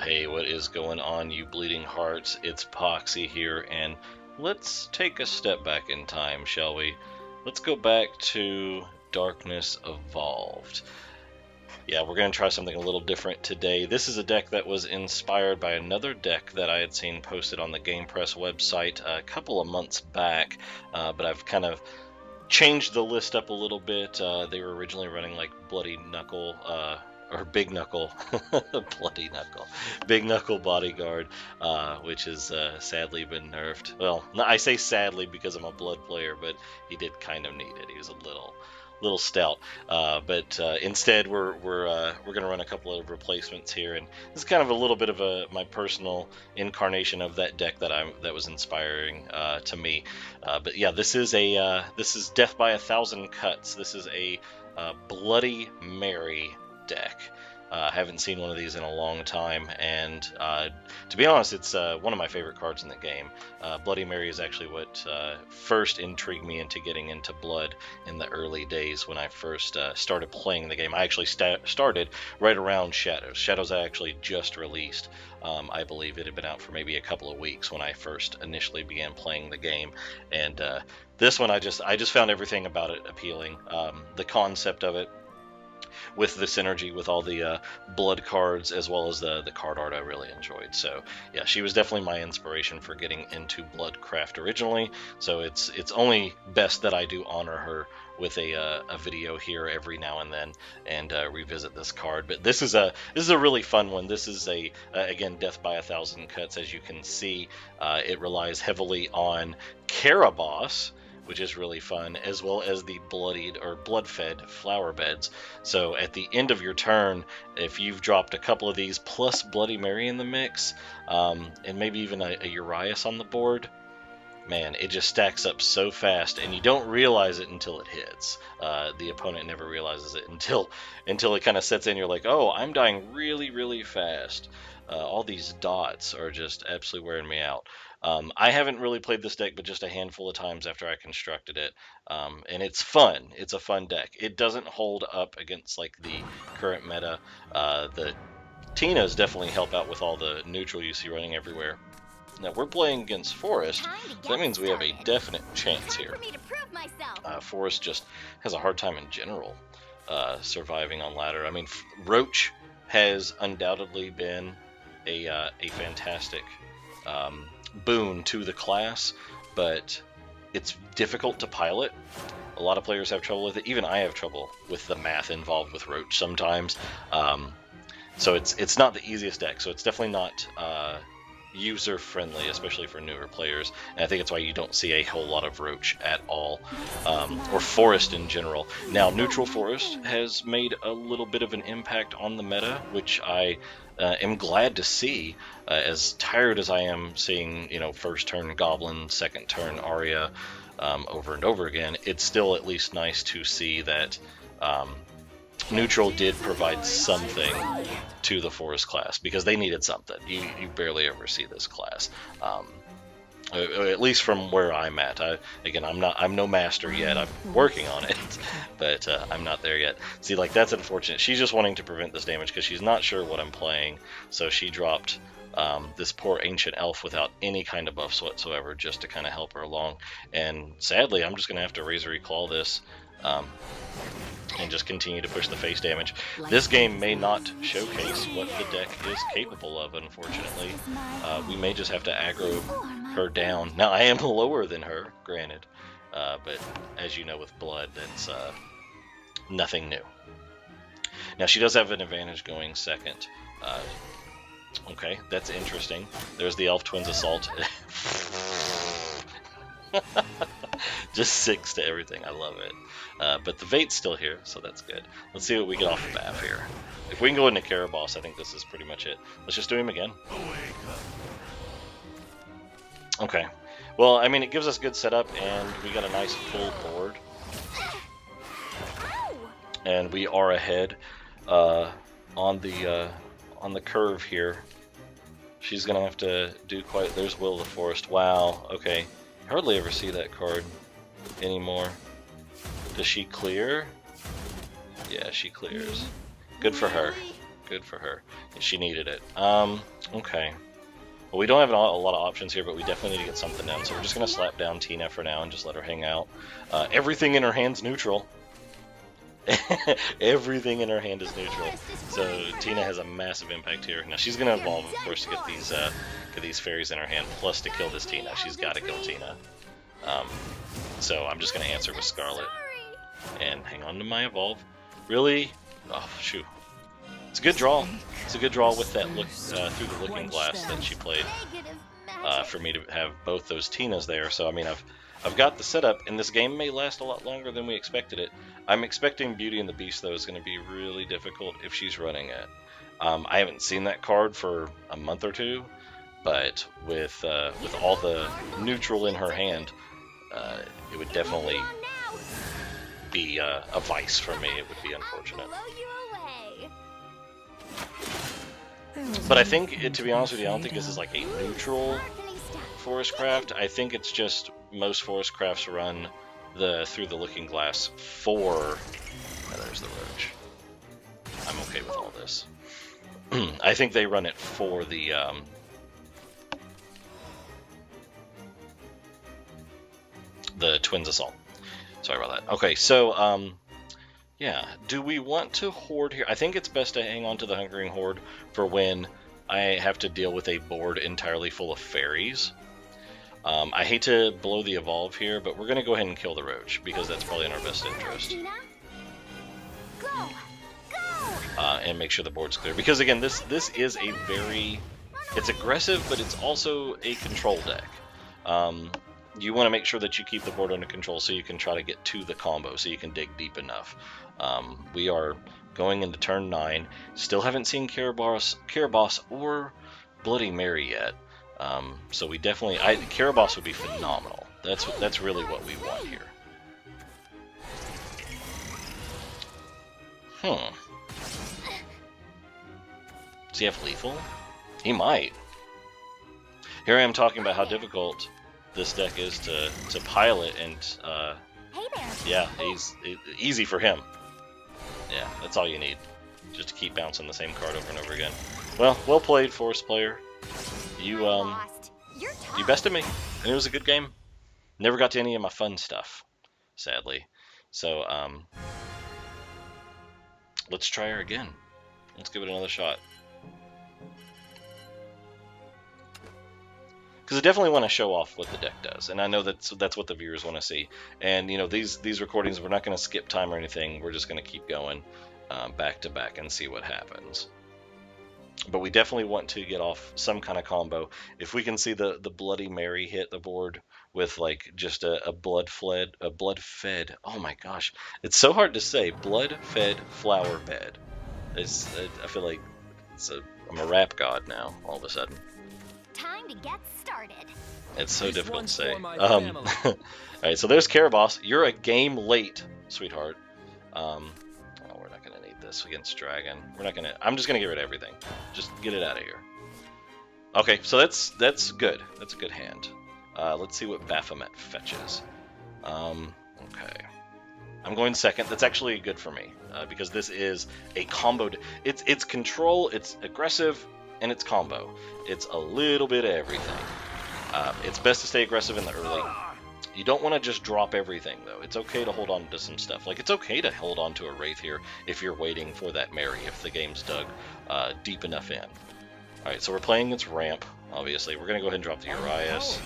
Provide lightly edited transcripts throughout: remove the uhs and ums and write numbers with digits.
Hey, what is going on, you bleeding hearts? It's Poxy here, and let's take a step back in time, shall we? Let's go back to Darkness Evolved. Yeah, we're going to try something a little different today. This is a deck that was inspired by another deck that I had seen posted on the Game Press website a couple of months back, but I've kind of changed the list up a little bit. They were originally running like Bloody Knuckle, or Big Knuckle, Bloody Knuckle, Big Knuckle Bodyguard, which has sadly been nerfed. Well, I say sadly because I'm a Blood player, but he did kind of need it. He was a little stout. But instead, we're going to run a couple of replacements here, and this is kind of a little bit of my personal incarnation of that deck that was inspiring to me. But yeah, this is Death by 1,000 Cuts. This is a Bloody Mary deck. I haven't seen one of these in a long time, and to be honest, it's one of my favorite cards in the game. Bloody Mary is actually what first intrigued me into getting into Blood in the early days when I first started playing the game. I actually started right around Shadows. Shadows I actually just released. I believe it had been out for maybe a couple of weeks when I first initially began playing the game, and this one I just found everything about it appealing. The concept of it, with the synergy with all the blood cards, as well as the card art, I really enjoyed. So yeah, she was definitely my inspiration for getting into Bloodcraft originally. So it's only best that I do honor her with a video here every now and then, and revisit this card. But this is a really fun one. This is again, Death by 1,000 Cuts. As you can see, it relies heavily on Caraboss, which is really fun, as well as the bloodied or blood-fed flower beds. So at the end of your turn, if you've dropped a couple of these plus Bloody Mary in the mix, and maybe even a Urias on the board, man, it just stacks up so fast, and you don't realize it until it hits. The opponent never realizes it until it kind of sets in. You're like, oh, I'm dying really, really fast. All these dots are just absolutely wearing me out. I haven't really played this deck but just a handful of times after I constructed it, and it's fun. It's a fun deck. It doesn't hold up against like the current meta. The Tinas definitely help out with all the neutral you see running everywhere. Now we're playing against Forest, so that means we have a definite chance here. Forest just has a hard time in general surviving on ladder. I mean, Roach has undoubtedly been a fantastic boon to the class, but it's difficult to pilot. A lot of players have trouble with it. Even I have trouble with the math involved with Roach sometimes. So it's not the easiest deck. So it's definitely not user friendly, especially for newer players. And I think it's why you don't see a whole lot of Roach at all, or Forest in general. Now, neutral Forest has made a little bit of an impact on the meta, which I am glad to see. As tired as I am seeing, first turn Goblin, second turn Arya over and over again, it's still at least nice to see that neutral did provide something to the Forest class, because they needed something. You barely ever see this class, at least from where I'm at. I'm no master yet. I'm working on it, but I'm not there yet. See, like, that's unfortunate. She's just wanting to prevent this damage because she's not sure what I'm playing, so she dropped this poor ancient elf without any kind of buffs whatsoever, just to kind of help her along. And sadly, I'm just going to have to Razor Claw this, and just continue to push the face damage. This game may not showcase what the deck is capable of, unfortunately. We may just have to aggro her down. Now, I am lower than her, granted, but as you know, with Blood, that's nothing new. Now, she does have an advantage going second. Okay, that's interesting. There's the Elf Twins Assault. Just 6 to everything. I love it. But the Vate's still here, so that's good. Let's see what we get off the bat here. If we can go into Caraboss, I think this is pretty much it. Let's just do him again. Okay. Well, I mean, it gives us good setup, and we got a nice full board. And we are ahead on the curve here. She's gonna have to do quite. There's Will of the Forest. Wow. Okay. Hardly ever see that card anymore. Does she clear? Yeah, she clears. Good for her. Good for her. She needed it. Okay. Well, we don't have a lot of options here, but we definitely need to get something down. So we're just going to slap down Tina for now and just let her hang out. Everything in her hand's neutral. Everything in her hand is neutral. So Tina has a massive impact here. Now she's going to evolve, of course, to get these fairies in her hand, plus to kill this Tina. She's got to kill Tina. So I'm just going to answer with Scarlet. And hang on to my evolve. Really? Oh, shoot. It's a good draw. It's a good draw with that look through the looking glass that she played for me to have both those Tinas there. So I mean, I've got the setup, and this game may last a lot longer than we expected it. I'm expecting Beauty and the Beast though is going to be really difficult if she's running it. I haven't seen that card for a month or two, but with all the neutral in her hand, it would definitely be a vice for me. It would be unfortunate. But I think, to be honest with you, I don't think this is like a neutral forest craft. I think it's just most forest crafts run through the looking glass for... Oh, there's the roach. I'm okay with all this. I think they run it for the Twins Assault. Sorry about that. Okay, so yeah, do we want to hoard here? I think it's best to hang on to the Hungering Horde for when I have to deal with a board entirely full of fairies. I hate to blow the evolve here, but we're going to go ahead and kill the roach, because that's probably in our best interest. And make sure the board's clear. Because again, this is a very... It's aggressive, but it's also a control deck. You want to make sure that you keep the board under control so you can try to get to the combo, so you can dig deep enough. We are going into turn 9. Still haven't seen Caraboss or Bloody Mary yet. So we definitely... Caraboss would be phenomenal. That's really what we want here. Does he have lethal? He might. Here I am talking about how difficult this deck is to pilot, and yeah, easy for him. Yeah, that's all you need, just to keep bouncing the same card over and over again. Well played, Forest player. You bested me, and it was a good game. Never got to any of my fun stuff, sadly. So let's try her again. Let's give it another shot. Because I definitely want to show off what the deck does, and I know that's what the viewers want to see. And you know, these recordings, we're not going to skip time or anything. We're just going to keep going back to back and see what happens. But we definitely want to get off some kind of combo. If we can see the Bloody Mary hit the board with like just a blood fed. Oh my gosh, it's so hard to say. Blood fed flower bed. I feel like I'm a rap god now all of a sudden. Time to get started. It's so difficult to say. Alright, so there's Caraboss. You're a game late, sweetheart. Oh, we're not gonna need this against Dragon. I'm just gonna get rid of everything. Just get it out of here. Okay, so that's good. That's a good hand. Let's see what Baphomet fetches. Okay. I'm going second. That's actually good for me, because this is a combo. It's control, it's aggressive, and it's combo. It's a little bit of everything. It's best to stay aggressive in the early. You don't want to just drop everything, though. It's okay to hold on to some stuff. Like, it's okay to hold on to a Wraith here if you're waiting for that Mary, if the game's dug deep enough in. Alright, so we're playing against Ramp, obviously. We're going to go ahead and drop the Urias.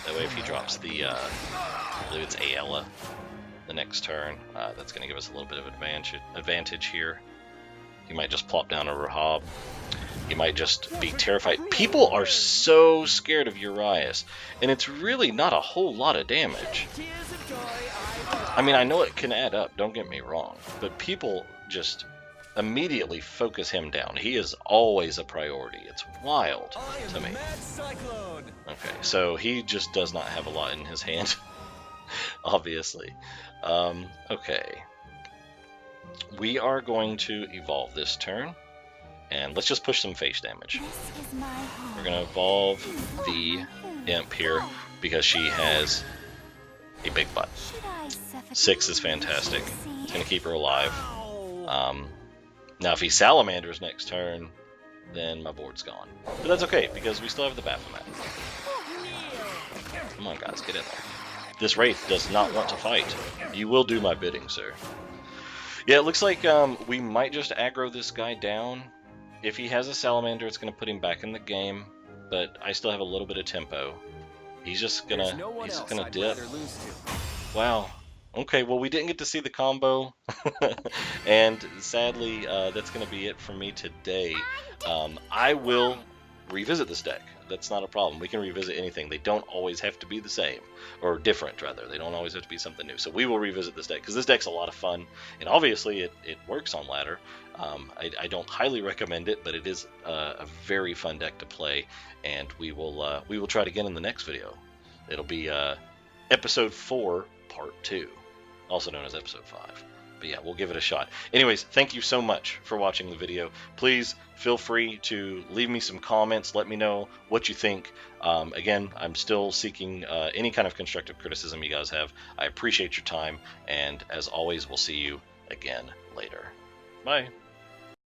That way, if he drops the, I believe it's Ayala, the next turn, that's going to give us a little bit of advantage here. He might just plop down a Rahab. He might just be terrified. People are so scared of Urias, and it's really not a whole lot of damage. I mean, I know it can add up, don't get me wrong, but people just immediately focus him down. He is always a priority. It's wild to me. Okay, so he just does not have a lot in his hand, obviously. Okay. We are going to evolve this turn, and let's just push some face damage. We're going to evolve the Imp here because she has a big butt. 6 is fantastic. It's going to keep her alive. Now, if he salamanders next turn, then my board's gone. But that's okay, because we still have the Baphomet. Come on, guys, get in there. This Wraith does not want to fight. You will do my bidding, sir. Yeah, it looks like we might just aggro this guy down. If he has a salamander, it's going to put him back in the game, but I still have a little bit of tempo. He's just gonna dip. Wow. Okay, well, we didn't get to see the combo, and sadly, that's going to be it for me today. I will revisit this deck. That's not a problem. We can revisit anything. They don't always have to be the same, or different, rather. They don't always have to be something new. So we will revisit this deck, because this deck's a lot of fun, and obviously it works on ladder. I don't highly recommend it, but it is a very fun deck to play, and we will try it again in the next video. It'll be Episode 4, Part 2, also known as Episode 5. But yeah, we'll give it a shot. Anyways, thank you so much for watching the video. Please feel free to leave me some comments. Let me know what you think. Again, I'm still seeking any kind of constructive criticism you guys have. I appreciate your time, and as always, we'll see you again later. Bye.